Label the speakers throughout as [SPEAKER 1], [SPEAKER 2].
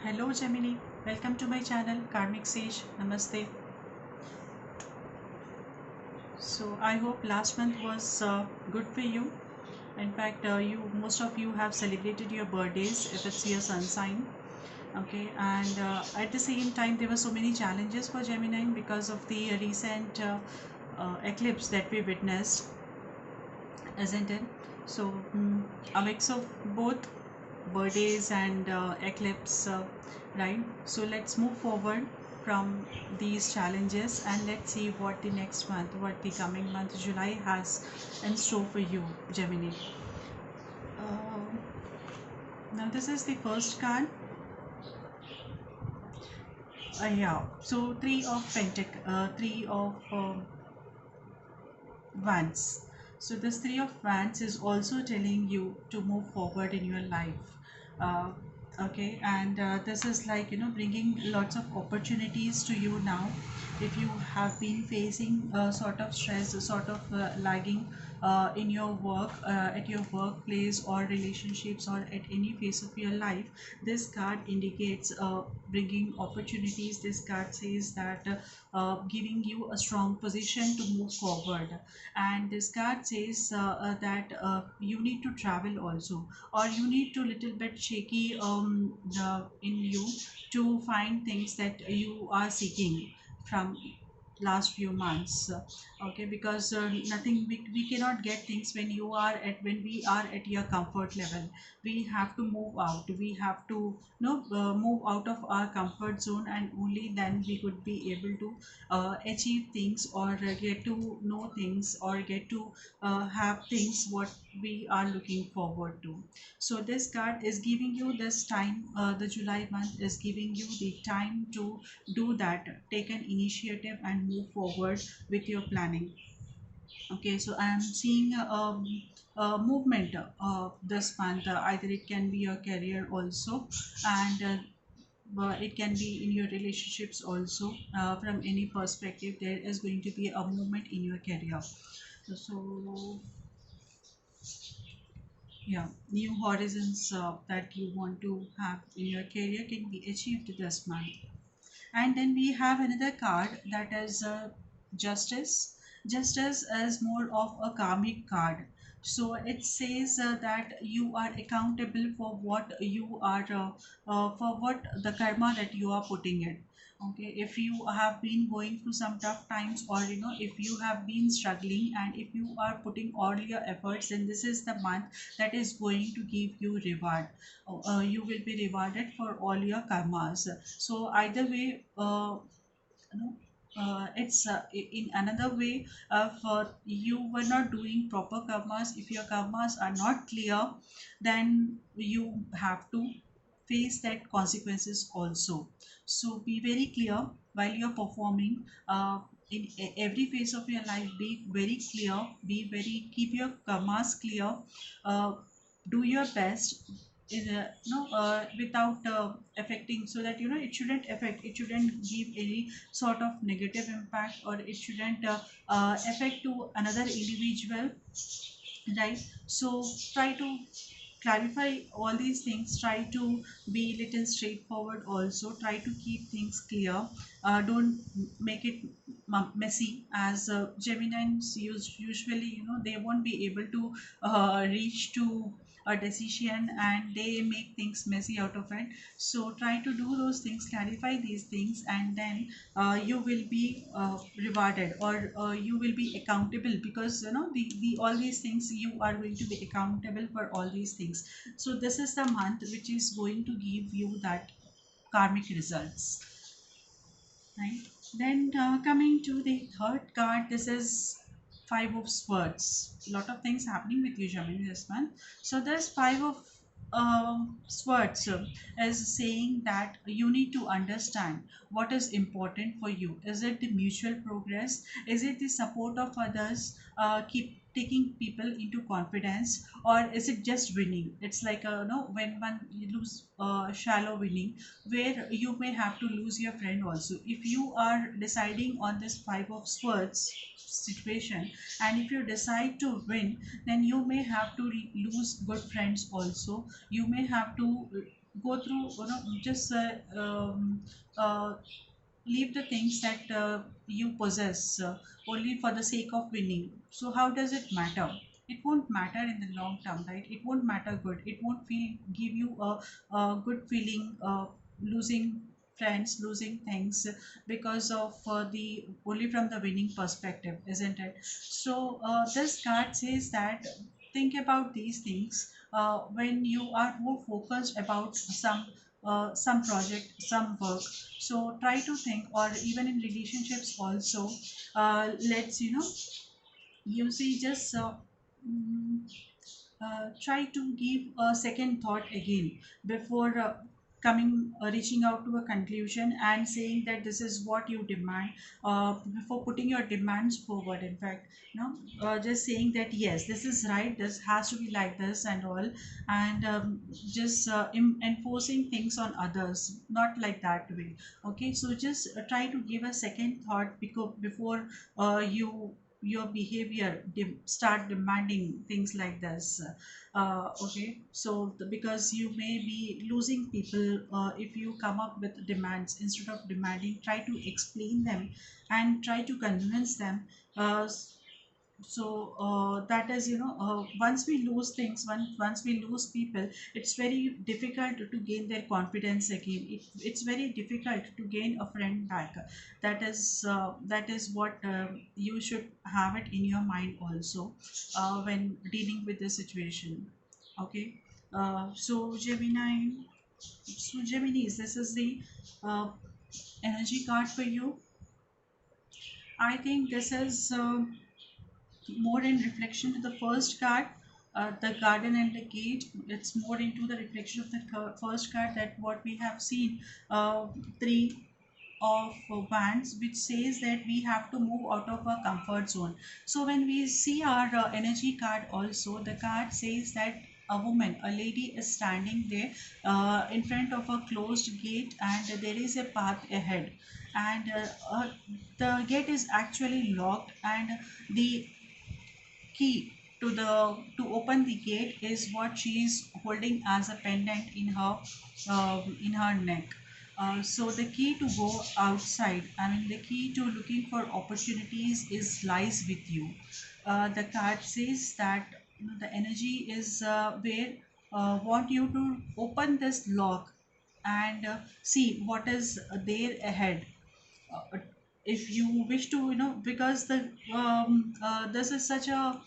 [SPEAKER 1] Hello Gemini, welcome to my channel Karmic Sage. Namaste. So I hope last month was good for you. In fact, most of you have celebrated your birthdays if it's your sun sign. Okay, and at the same time there were so many challenges for Gemini because of the recent eclipse that we witnessed, isn't it? So a mix of both birthdays and eclipse, right? So let's move forward from these challenges and let's see what the next month, what the coming month July has in store for you, Gemini. Now this is the first card. Yeah, so three of wands. So this three of wands is also telling you to move forward in your life. uh, okay, and this is like, bringing lots of opportunities to you now. If you have been facing sort of stress, a sort of lagging in your work, at your workplace or relationships or at any phase of your life, this card indicates bringing opportunities. This card says that giving you a strong position to move forward. And this card says that you need to travel also, or you need to little bit shaky in you to find things that you are seeking from last few months. Okay, because nothing, we cannot get things when you are at, when we are at your comfort level. We have to move out, we have to move out of our comfort zone, and only then we could be able to achieve things, or get to know things, or get to have things what we are looking forward to. So this card is giving you this time, the July month is giving you the time to do that, take an initiative and move forward with your planning. Okay, so I am seeing movement this month. Either it can be your career also, and but it can be in your relationships also. From any perspective, there is going to be a movement in your career. So yeah, new horizons that you want to have in your career can be achieved this month. And then we have another card, that is justice. Justice is more of a karmic card. So it says that you are accountable for what you are for what the karma that you are putting in. Okay, if you have been going through some tough times, or if you have been struggling, and if you are putting all your efforts, then this is the month that is going to give you reward. You will be rewarded for all your karmas. So either way, you know, it's in another way, for you were not doing proper karmas. If your karmas are not clear, then you have to face that consequences also. So be very clear while you're performing, in every phase of your life. Be very clear, be very, keep your karmas clear. uh, do your best in no without affecting, so that it shouldn't affect, it shouldn't give any sort of negative impact, or it shouldn't affect to another individual, right? So try to clarify all these things, try to be little straightforward also, try to keep things clear. Don't make it messy, as Geminians usually, they won't be able to reach to a decision, and they make things messy out of it. So try to do those things, clarify these things, and then you will be rewarded, or you will be accountable, because the all these things, you are going to be accountable for all these things. So this is the month which is going to give you that karmic results, right? Then coming to the third card, this is five of swords. A lot of things happening with you, Jamini, this month. So there's five of swords, is saying that you need to understand what is important for you. Is it the mutual progress? Is it the support of others? Keep taking people into confidence, or is it just winning? It's like no, when one you lose shallow winning, where you may have to lose your friend also. If you are deciding on this five of swords situation, and if you decide to win, then you may have to lose good friends also. You may have to go through, just uh, leave the things that you possess only for the sake of winning. So how does it matter? It won't matter in the long term, right? It won't matter good. It won't give you a good feeling, losing friends, losing things because of the only from the winning perspective, isn't it? So this card says that think about these things when you are more focused about some project, some work. So try to think, or even in relationships also, let's you see just mm, try to give a second thought again before coming reaching out to a conclusion and saying that this is what you demand, before putting your demands forward. In fact, just saying that yes, this is right, this has to be like this and all, and just enforcing things on others, not like that way. Okay, so just try to give a second thought before your behavior start demanding things like this. Okay, so because you may be losing people if you come up with demands instead of demanding. Try to explain them and try to convince them. uh, that is, once we lose things, once we lose people, it's very difficult to gain their confidence again. It's very difficult to gain a friend back. That is what you should have it in your mind also when dealing with the situation. Okay, Geminis, this is the uh, energy card for you. I think this is more in reflection to the first card, the garden and the gate. It's more into the reflection of the first card, that what we have seen, three of wands, which says that we have to move out of our comfort zone. So when we see our energy card also, the card says that a woman, a lady is standing there in front of a closed gate, and there is a path ahead, and the gate is actually locked, and the key to open the gate is what she is holding as a pendant in her neck. So the key to go outside, I mean the key to looking for opportunities is lies with you. The card says that the energy is where want you to open this lock and see what is there ahead. If you wish to, because this is such a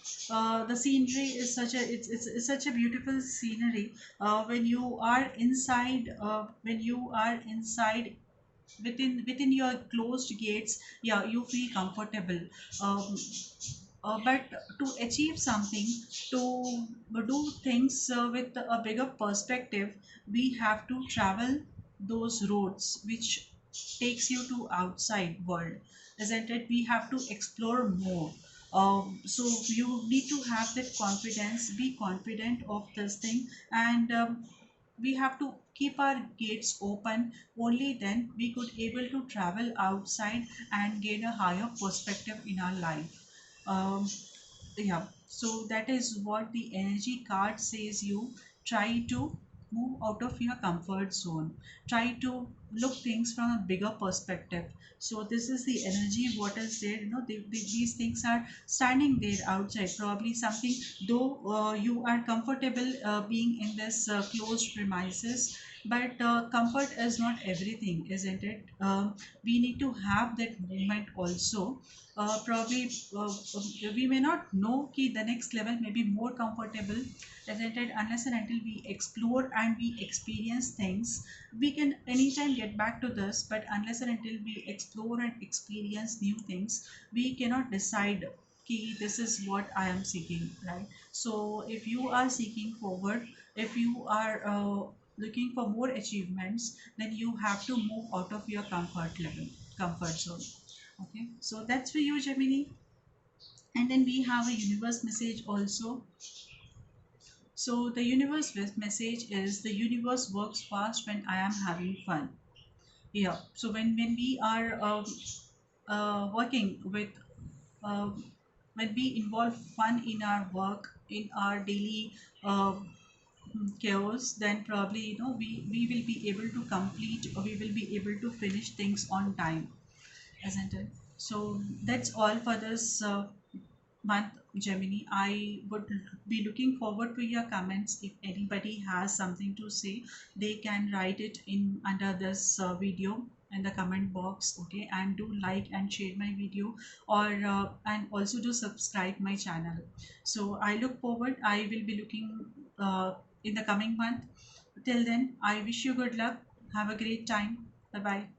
[SPEAKER 1] the scenery is such a it's such a beautiful scenery. When you are inside within your closed gates, yeah, you feel comfortable. But to achieve something, to do things with a bigger perspective, we have to travel those roads which takes you to outside world, isn't it? We have to explore more. So you need to have that confidence, be confident of this thing, and we have to keep our gates open. Only then we could able to travel outside and gain a higher perspective in our life. Yeah, so that is what the energy card says. You try to move out of your comfort zone, try to look things from a bigger perspective. So this is the energy what is there, these things are standing there outside, probably something, though you are comfortable being in this closed premises, but comfort is not everything, isn't it? We need to have that movement also. Probably we may not know कि the next level may be more comfortable, isn't it? Unless and until we explore and we experience things, we can anytime get back to this. But unless and until we explore and experience new things, we cannot decide कि this is what I am seeking, right? So if you are seeking forward, if you are looking for more achievements, then you have to move out of your comfort zone. Okay, so that's for you, Gemini. And then we have a universe message also. So the universe message is, the universe works fast when I am having fun. Yeah, so when we are working with uh, when we involve fun in our work, in our daily chaos, then probably we will be able to complete, or we will be able to finish things on time, isn't it? So that's all for this month, Gemini. I would be looking forward to your comments. If anybody has something to say, they can write it in under this video in the comment box. Okay, and do like and share my video, or and also do subscribe my channel. So I look forward. I will be looking in the coming month. Till then, I wish you good luck. Have a great time. Bye bye.